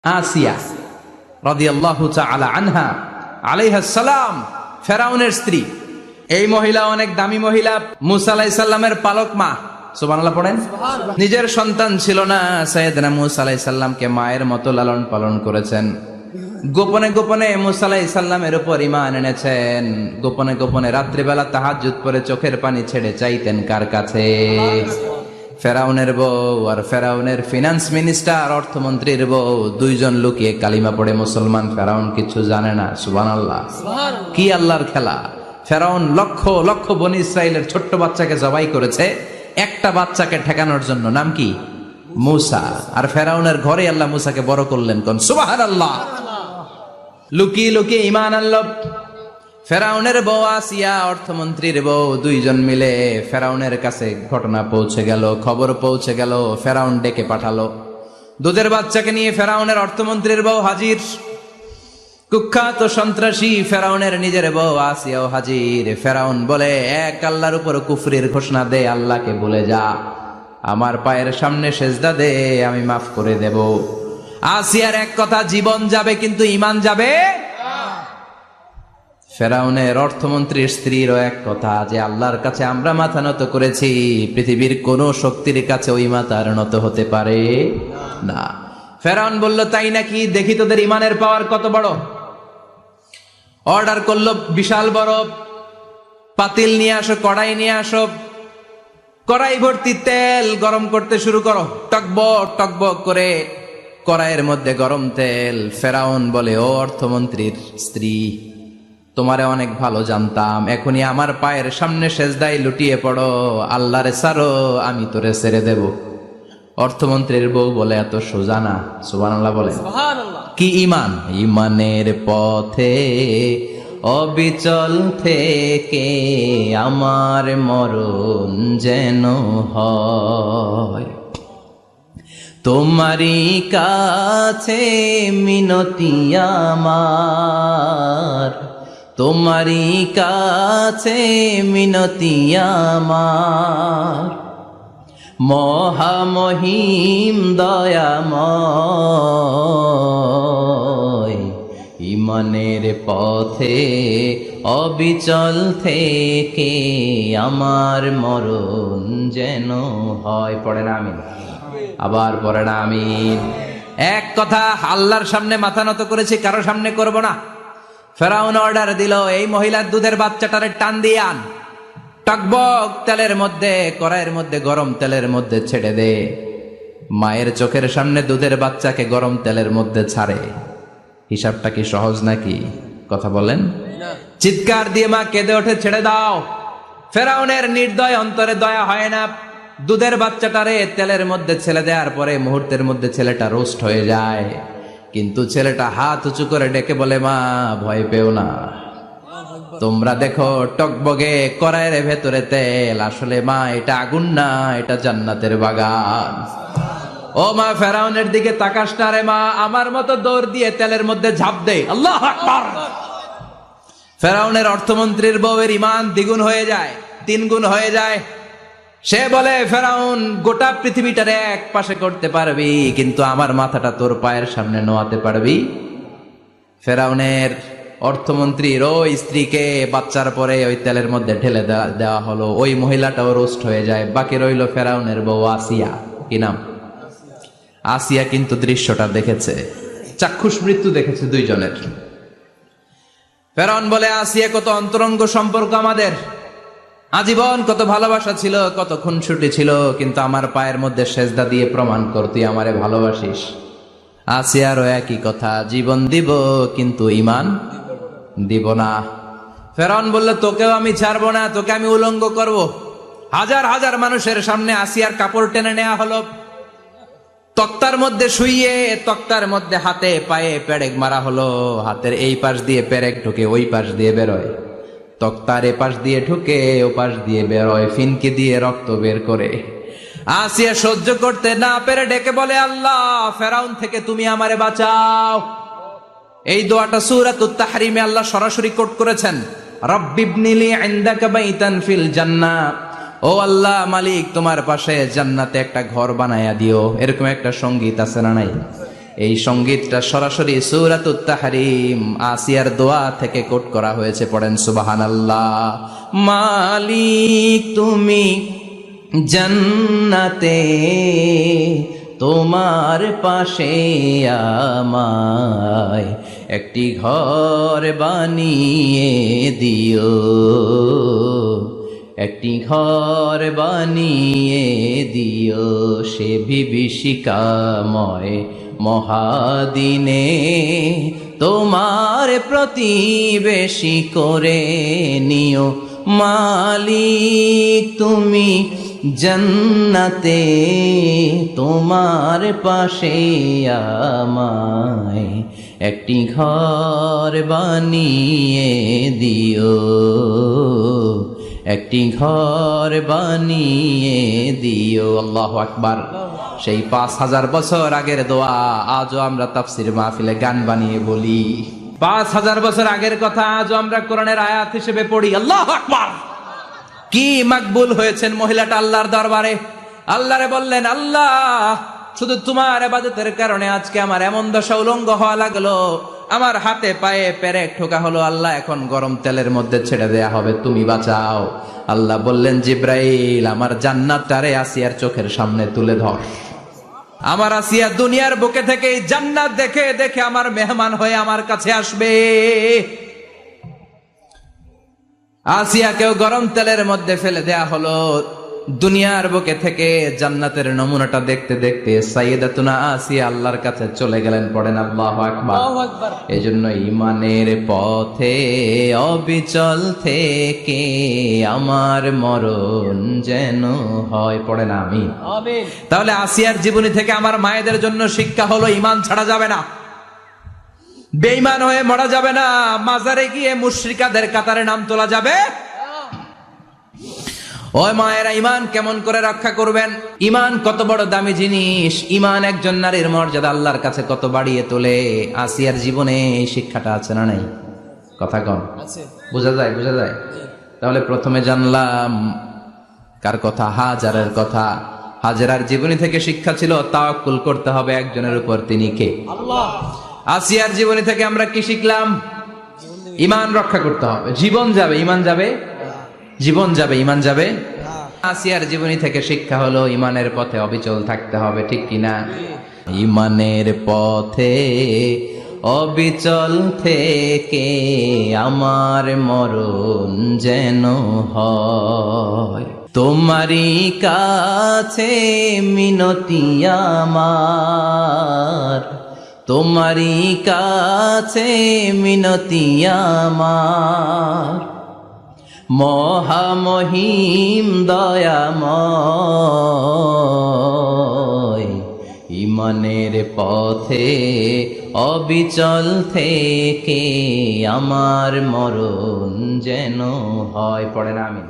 আসিয়া রাদিয়াল্লাহু তাআলা আনহা আলাইহাস সালাম, ফেরাউনের স্ত্রী। এই মহিলা অনেক দামি মহিলা, মুসা আলাইহিস সালামের পালক মা। সুবহানাল্লাহ পড়েন। নিজের সন্তান ছিল না, সাইয়েদনা মুসা আলাইহিস সালামকে মায়ের মতো লালন পালন করেছেন। গোপনে গোপনে মুসা আলাইহিস সালামের উপর ঈমান এনেছেন। গোপনে গোপনে রাত্রিবেলা তাহাজ্জুদ পড়ে চোখের পানি ছেড়ে চাইতেন কার কাছে? ফেরাউনের বউ আর ফেরাউনের ফিনান্স মিনিস্টার, অর্থমন্ত্রীর বউ, দুইজন লুকিয়ে কালিমা পড়ে মুসলমান। ফেরাউন কিছু জানে না। সুবহানাল্লাহ। কি আল্লাহর খেলা! ফেরাউন লক্ষ লক্ষ বনি ইসরাইলের ছোট্ট বাচ্চাকে জবাই করেছে একটা বাচ্চাকে ঠেকানোর জন্য। নাম কি? মুসা। আর ফেরাউনের ঘরে আল্লাহ মুসাকে বড় করলেন। কোন সুবহানাল্লাহ। লুকিয়ে লুকিয়ে ঈমান আনলো। ফেরাউনের বউ আসিয়া, অর্থমন্ত্রীর বউ, দুইজন মিলে ফেরাউনের কাছে ঘটনা পৌঁছে গেল, খবর পৌঁছে গেল। ফেরাউন ডেকে পাঠালো। দুধের বাচ্চাকে নিয়ে ফেরাউনের অর্থমন্ত্রীর বউ হাজির। কুখ্যাত সন্ত্রাসী ফেরাউনের নিজের বউ আসিয়াও হাজির। ফেরাউন বলে, এক আল্লাহর উপর কুফরির ঘোষণা দে, আল্লাহকে ভুলে যা, আমার পায়ের সামনে সেজদা দে, আমি মাফ করে দেব। আসিয়ার এক কথা, জীবন যাবে কিন্তু ঈমান যাবে। ফেরাউনের অর্থমন্ত্রীর স্ত্রীরও এক কথা, যে আল্লাহর কাছে আমরা মাথা নত করেছি, পৃথিবীর কোন শক্তির কাছে ওই মাথার নত হতে পারে না। ফেরাউন বলল, তাই নাকি? দেখি তোদের ঈমানের পাওয়ার কত বড়। অর্ডার করলো, বিশাল বড় পাতিল নিয়ে আসো, কড়াই নিয়ে আসো, কড়াই ভর্তি তেল গরম করতে শুরু করো। টকবক টকবক করে কড়াইয়ের মধ্যে গরম তেল। ফেরাউন বলে, ও অর্থমন্ত্রীর স্ত্রী, তোমারে অনেক ভালো জানতাম, এখনই আমার পায়ের সামনে সেজদায় লুটিয়ে পড়ো, আল্লাহরে ছাড়ো, আমি তোরে ছেড়ে দেব। অর্থমন্ত্রীর বউ বলে, এত সোজা না। সুবহানাল্লাহ বলে। কি ঈমান? ঈমানের পথে অবিচল থেকে আমার মরণ যেন হয়, তোমারই কাছে মিনতি আমার, তোমারই কাছে মিনতি আমার, মহামহিম দয়াময়, ঈমানের পথে অবিচল থেকে আমার মরণ যেন হয়। পড়ে না আমিন? আবার পড়ে না আমিন? এক কথা, আল্লাহর সামনে মাথা নত করেছি, কারো সামনে করব না। ফেরাউন অর্ডার দিল, এই মহিলার দুধের বাচ্চাটারে টান দিয়ে আন, টকবক তেলের মধ্যে, কড়াইয়ের মধ্যে গরম তেলের মধ্যে ছেড়ে দে। মায়ের চোখের সামনে দুধের বাচ্চাকে গরম তেলের মধ্যে ছাড়ে। হিসাবটা কি সহজ নাকি? কথা বলেন। চিৎকার দিয়ে মা কেঁদে ওঠে, ছেড়ে দাও। ফেরাউনের নির্দয় অন্তরে দয়া হয় না। দুধের বাচ্চাটারে তেলের মধ্যে ছেড়ে দেওয়ার পরে মুহূর্তের মধ্যে ছেলেটা রোস্ট হয়ে যায়। কিন্তু ছেলেটা হাত উঁচু করে ডেকে বলে, মা ভয় পেও না, তোমরা দেখো টকবগে কড়াইয়ের ভেতরে তেল, আসলে মা এটা আগুন না, এটা জান্নাতের বাগান। ও মা, ফেরাউনের দিকে তাকাস না রে মা, আমার মতো দৌড় দিয়ে তেলের মধ্যে ঝাঁপ দে। আল্লাহু আকবার। ফেরাউনের অর্থমন্ত্রীর বউয়ের ঈমান দ্বিগুণ হয়ে যায়, 3 গুণ হয়ে যায়। সে বলে, ফেরাউন, গোটা পৃথিবীটারে এক পাশে করতে পারবি, কিন্তু আমার মাথাটা তোর পায়ের সামনে নোয়াতে পারবি? ফেরাউনের অর্থমন্ত্রীর ওই স্ত্রীকে বাচ্চার পরে ওই তেলের মধ্যে ঢেলে দেওয়া হলো। ওই মহিলাটাও রোস্ট হয়ে যায়। বাকি রইল ফেরাউনের বউ আসিয়া। কি নাম? আসিয়া কিন্তু দৃশ্যটা দেখেছে, চাক্ষুষ মৃত্যু দেখেছে দুইজনের। ফেরাউন বলে, আসিয়া, কত অন্তরঙ্গ সম্পর্ক আমাদের, আজীবন কত ভালোবাসা ছিল, কত খুনসুটি ছিল, কিন্তু আমার পায়ের মধ্যে সেজদা দিয়ে প্রমাণ কর তুই আমারে ভালোবাসিস। আসিয়ারও একই কথা, জীবন দিব কিন্তু ঈমান দিব না। ফেরাউন বলল, তোকেও আমি ছাড়বো না, তোকে আমি উলঙ্গ করব। হাজার হাজার মানুষের সামনে আসিয়ার কাপড় টেনে নেওয়া হলো, তক্তার মধ্যে শুইয়ে তক্তার মধ্যে হাতে পায়ে পেরেক মারা হলো। হাতের এই পাশ দিয়ে পেরেক ঢুকে, ওই পাশ দিয়ে বেরোয়, তক্তার এ পাশ দিয়ে ঢুকে, ও পাশ দিয়ে বেরোয়, ফিনকে দিয়ে রক্ত বের করে। আসিয়া সহ্য করতে না পেরে ডেকে বলে, আল্লাহ, ফেরাউন থেকে তুমি আমারে বাঁচাও। এই দোয়াটা সূরাতুত তাহরিমে আল্লাহ সরাসরি কোট করেছেন, রব্বিবনিলি ইনদাকা বাইতান ফিল জান্নাহ, ও আল্লাহ মালিক, তোমার পাশে জান্নাতে একটা ঘর বানায়া দিও। এরকম একটা সঙ্গীত আছে না নাই? এই সঙ্গীতটা সরাসরি সূরাতুত তাহরিম আসিয়ার দোয়া থেকে কোট করা হয়েছে, পড়েন সুবহানাল্লাহ। মালিক তুমি জান্নাতে, তোমার পাশে আমায় একটি ঘর বানিয়ে দিও, একটি ঘর বানিয়ে দিও, সে বিভীষিকাময় মহাদিনে তোমার প্রতিবেশী করে নিও। মালিক তুমি জান্নাতে, তোমার পাশে আমায় একটি ঘর বানিয়ে দিও, একটি ঘর বানিয়ে দিও। আল্লাহু আকবার। সেই ৫,০০০ বছর আগের দোয়া আজও আমরা তাফসীর মাহফিলে গান বানিয়ে বলি। ৫,০০০ বছর আগের কথা আজও আমরা কোরআনের আয়াত হিসেবে পড়ি। আল্লাহু আকবার। কি মাকবুল হয়েছেন মহিলাটা আল্লাহর দরবারে। আল্লাহরে বললেন, আল্লাহ শুধু তোমার ইবাদতের কারণে আজকে আমার এমন দশা উলঙ্গ হওয়া লাগলো, আমার হাতে পায়ে পেরেক ঠোকা হলো, আল্লাহ এখন গরম তেলের মধ্যে ছেড়ে দেয়া হবে, তুমি বাঁচাও। আল্লাহ বললেন, জিব্রাইল আমার জান্নাতটারে আসিয়ার চোখের সামনে তুলে ধর। আমার আসিয়া দুনিয়ার বুকে থেকে জান্নাত দেখে দেখে আমার মেহমান হয়ে আমার কাছে আসবে। আসিয়াকেও গরম তেলের মধ্যে ফেলে দেয়া হলো। দুনিয়ার বুকে থেকে জান্নাতের নমুনাটা দেখতে দেখতে সাইয়েদাতুনা আসিয়া আল্লাহর কাছে চলে গেলেন। পড়েন আল্লাহু আকবার। এজন্য ঈমানের পথে অবিচল থেকে আমার মরণ যেন হয়। পড়েন আমিন। তাহলে আসিয়ার জীবনী থেকে আমার মায়েদের জন্য শিক্ষা হলো, ঈমান ছাড়া যাবে না, বেঈমান হয়ে মরা যাবে না, মাজারে গিয়ে মুশরিকাদের কাতারে নাম তোলা যাবে। ওই মায়েরা ঈমান কেমন করে রক্ষা করবেন? ঈমান কত বড় দামি জিনিস। ঈমান একজন নারীর মর্যাদা আল্লাহর কাছে কত বাড়িয়ে তোলে। আসিয়ার জীবনে এই শিক্ষাটা আছে না নাই? কথা কন, বোঝা যায়? বোঝা যায়। তাহলে প্রথমে জানলাম কার কথা? হাজারের কথা। হাজারার জীবনী থেকে শিক্ষা ছিল তাওয়াক্কুল করতে হবে একজনের উপর, তিনি কে? আল্লাহ। আসিয়ার জীবনী থেকে আমরা কি শিখলাম? ঈমান রক্ষা করতে হবে। জীবন যাবে, ঈমান যাবে, জীবন যাবে, ঈমান যাবে। আসিয়ার জীবনী থেকে শিক্ষা হলো ঈমানের পথে অবিচল থাকতে হবে, ঠিক কিনা? ঈমানের পথে অবিচল থেকে আমার মরণ যেন হয়, তোমারই কাছে মিনতি আমার, তোমারই কাছে মিনতি আমার, মহামহিম দয়াময়, ঈমানের পথে অবিচল থেকে আমার মরণ যেন হয়। পড়েন আমিন।